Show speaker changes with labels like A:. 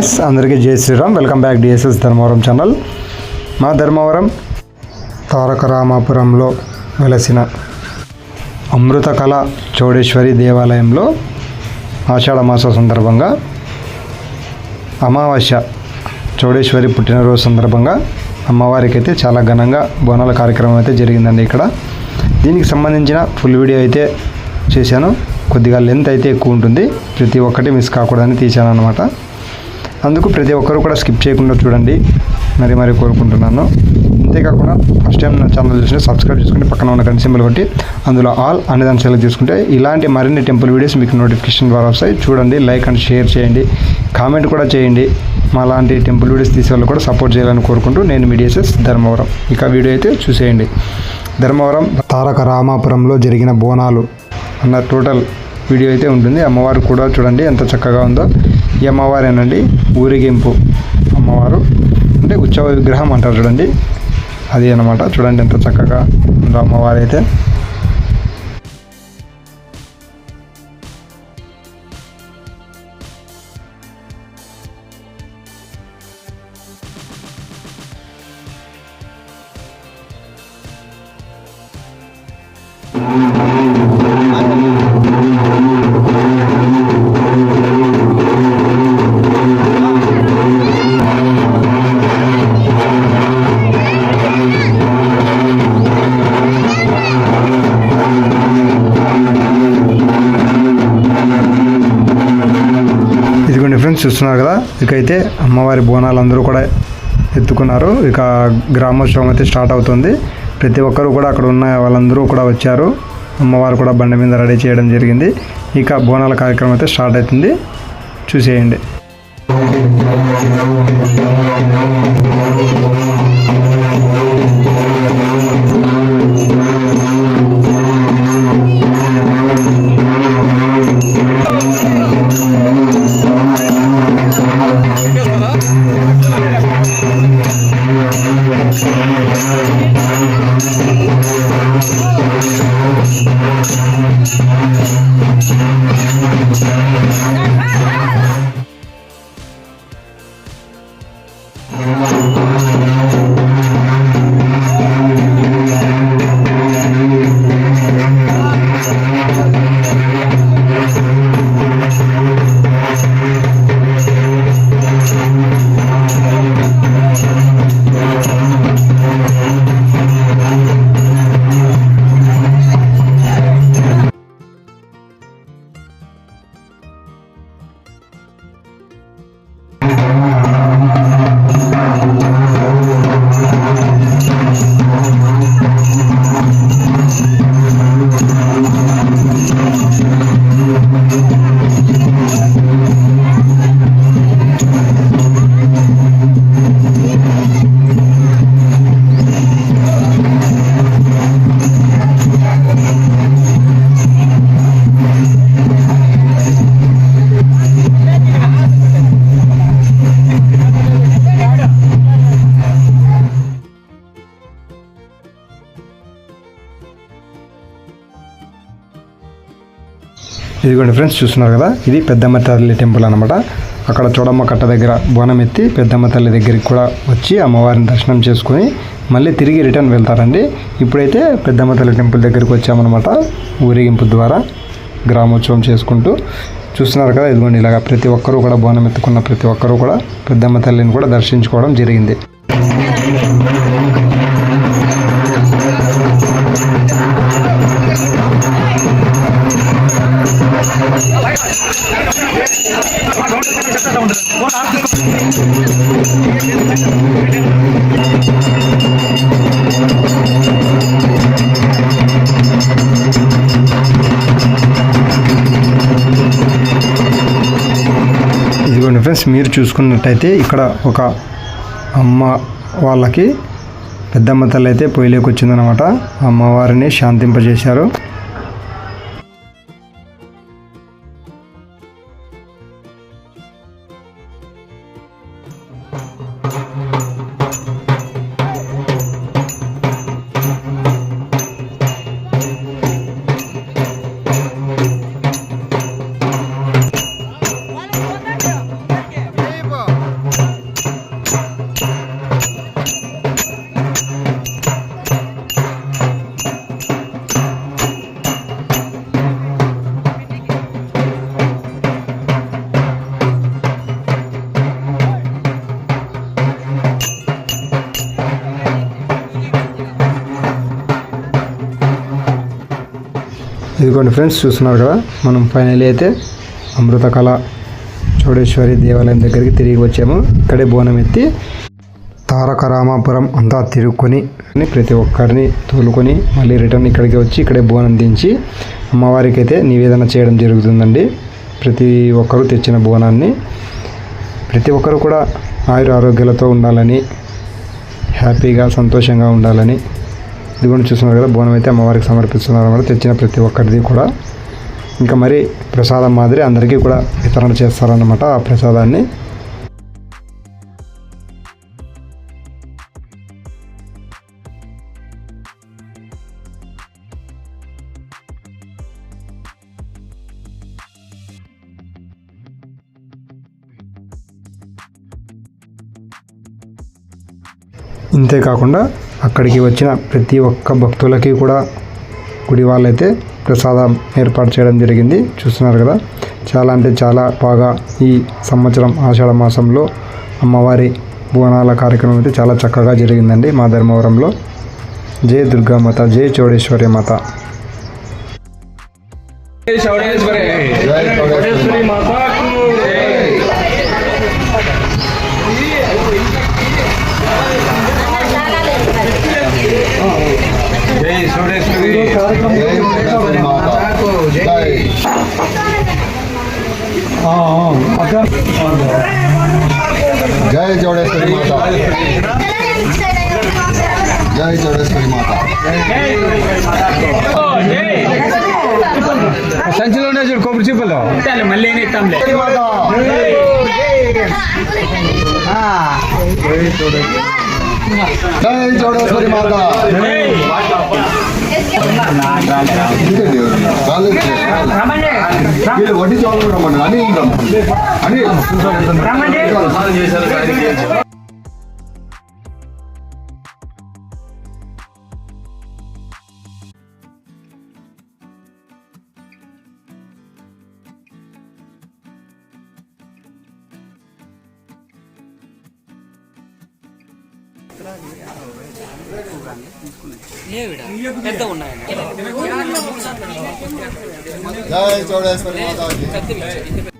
A: Friends, అందరికీ జై Sriram. Welcome back DSS Dharmavaram channel. మా ధర్మవరం తారక రామాపురంలో వెలసిన అమృత కళ చౌడేశ్వరి దేవాలయంలో ఆషాఢ మాస సందర్భంగా అమావాస్య చౌడేశ్వరి పుట్టినరోజు సందర్భంగా అమ్మవారికి అయితే చాలా ఘనంగా బోనాల కార్యక్రమం అయితే జరిగిందండి. ఇక్కడ దీనికి సంబంధించిన ఫుల్ వీడియో అయితే చేశాను. కొద్దిగా లెంత్ అయితే ఎక్కువ ఉంటుంది, ప్రతి ఒక్కటి మిస్ కాకూడదని తీశాను అనమాట. అందుకు ప్రతి ఒక్కరు కూడా స్కిప్ చేయకుండా చూడండి మరి కోరుకుంటున్నాను. అంతేకాకుండా ఫస్ట్ టైం నా ఛానల్ చూసుకుంటే సబ్స్క్రైబ్ చేసుకుంటే పక్కన ఉన్న గంట సింబల్ కొట్టి అందులో ఆల్ అనే దాన్ని సెలెక్ట్ చేసుకుంటే ఇలాంటి మరిన్ని టెంపుల్ వీడియోస్ మీకు నోటిఫికేషన్ ద్వారా వస్తాయి. చూడండి, లైక్ అండ్ షేర్ చేయండి, కామెంట్ కూడా చేయండి. మా లాంటి టెంపుల్ వీడియోస్ తీసే వాళ్ళు కూడా సపోర్ట్ చేయాలని కోరుకుంటూ నేను మీ డిఎస్ఎస్ ధర్మవరం. ఇక వీడియో అయితే చూసేయండి. ధర్మవరం తారక రామాపురంలో జరిగిన బోనాలు అన్న టోటల్ వీడియో అయితే ఉంటుంది. అమ్మవారు కూడా చూడండి ఎంత చక్కగా ఉందో. ఈ అమ్మవారేనండి ఊరేగింపు అమ్మవారు, అంటే ఉత్సవ విగ్రహం అంటారు చూడండి, అది అన్నమాట. చూడండి ఎంత చక్కగా ఉందో అమ్మవారు అయితే. ఇదిగోండి ఫ్రెండ్స్, చూస్తున్నారు కదా. ఇకైతే అమ్మవారి బోనాలు అందరూ కూడా ఎత్తుకున్నారు. ఇక గ్రామోత్సవం అయితే స్టార్ట్ అవుతుంది. ప్రతి ఒక్కరు కూడా అక్కడ ఉన్న వాళ్ళందరూ కూడా వచ్చారు. అమ్మవారు కూడా బండి మీద రెడీ చేయడం జరిగింది. ఇక బోనాల కార్యక్రమం అయితే స్టార్ట్ అవుతుంది, చూసేయండి. ఇదిగోండి ఫ్రెండ్స్, చూస్తున్నారు కదా, ఇది పెద్దమ్మ తల్లి టెంపుల్ అనమాట. అక్కడ చూడమ్మ కట్ట దగ్గర బోనం ఎత్తి పెద్దమ్మ తల్లి దగ్గరికి కూడా వచ్చి అమ్మవారిని దర్శనం చేసుకుని మళ్ళీ తిరిగి రిటర్న్ వెళ్తారండి. ఇప్పుడైతే పెద్దమ్మ తల్లి టెంపుల్ దగ్గరికి వచ్చామన్నమాట. ఊరేగింపు ద్వారా గ్రామోత్సవం చేసుకుంటూ చూస్తున్నారు కదా. ఇదిగోండి, ఇలాగా ప్రతి ఒక్కరూ కూడా బోనం ఎత్తుకున్న ప్రతి ఒక్కరూ కూడా పెద్దమ్మ తల్లిని కూడా దర్శించుకోవడం జరిగింది. ఇదిగోండి ఫ్రెండ్స్, మీరు చూసుకున్నట్టయితే ఇక్కడ ఒక అమ్మ వాళ్ళకి పెద్దమ్మ తల్లి అయితే పొయ్యిలోకి వచ్చిందనమాట. అమ్మవారిని శాంతింపజేశారు.
B: Viva!
A: ఇదిగోండి ఫ్రెండ్స్, చూస్తున్నారు కదా, మనం ఫైనల్ అయితే అమృతకళ చౌడేశ్వరి దేవాలయం దగ్గరికి తిరిగి వచ్చాము. ఇక్కడే బోనం ఎత్తి తారక రామాపురం అంతా తిరుక్కొని ప్రతి ఒక్కరిని తోలుకొని మళ్ళీ రిటర్న్ ఇక్కడికి వచ్చి ఇక్కడే బోనం దించి అమ్మవారికి అయితే నివేదన చేయడం జరుగుతుందండి. ప్రతి ఒక్కరూ తెచ్చిన బోనాన్ని ప్రతి ఒక్కరు కూడా ఆరోగ్యాలతో ఉండాలని, హ్యాపీగా సంతోషంగా ఉండాలని ఇది కూడా చూస్తున్నారు కదా, బోనం అయితే అమ్మవారికి సమర్పిస్తున్నారు అన్నమాట. తెచ్చిన ప్రతి ఒక్కరిది కూడా ఇంకా మరి ప్రసాదం మాదిరి అందరికీ కూడా వితరణ చేస్తారన్నమాట ఆ ప్రసాదాన్ని. ఇంతేకాకుండా అక్కడికి వచ్చిన ప్రతి ఒక్క భక్తులకి కూడా గుడి వాళ్ళైతే ప్రసాదం ఏర్పాటు చేయడం జరిగింది. చూస్తున్నారు కదా, చాలా అంటే చాలా బాగా ఈ సంవత్సరం ఆషాఢ మాసంలో అమ్మవారి బోనాల కార్యక్రమం అయితే చాలా చక్కగా జరిగిందండి మా ధర్మవరంలో. జై దుర్గామాత, జై చౌడేశ్వరి మాత.
B: जय चौड़ेश्वरी माता, जय चौड़ेश्वरी माता.
A: సంచిలో చూడు కొబ్బరి చిప్పలు మళ్ళీ
B: जय चौड़ेश्वरी माता. వడ్డీ చోళ రమ్మని అని జై చౌడేశ్వరి మాతాకి.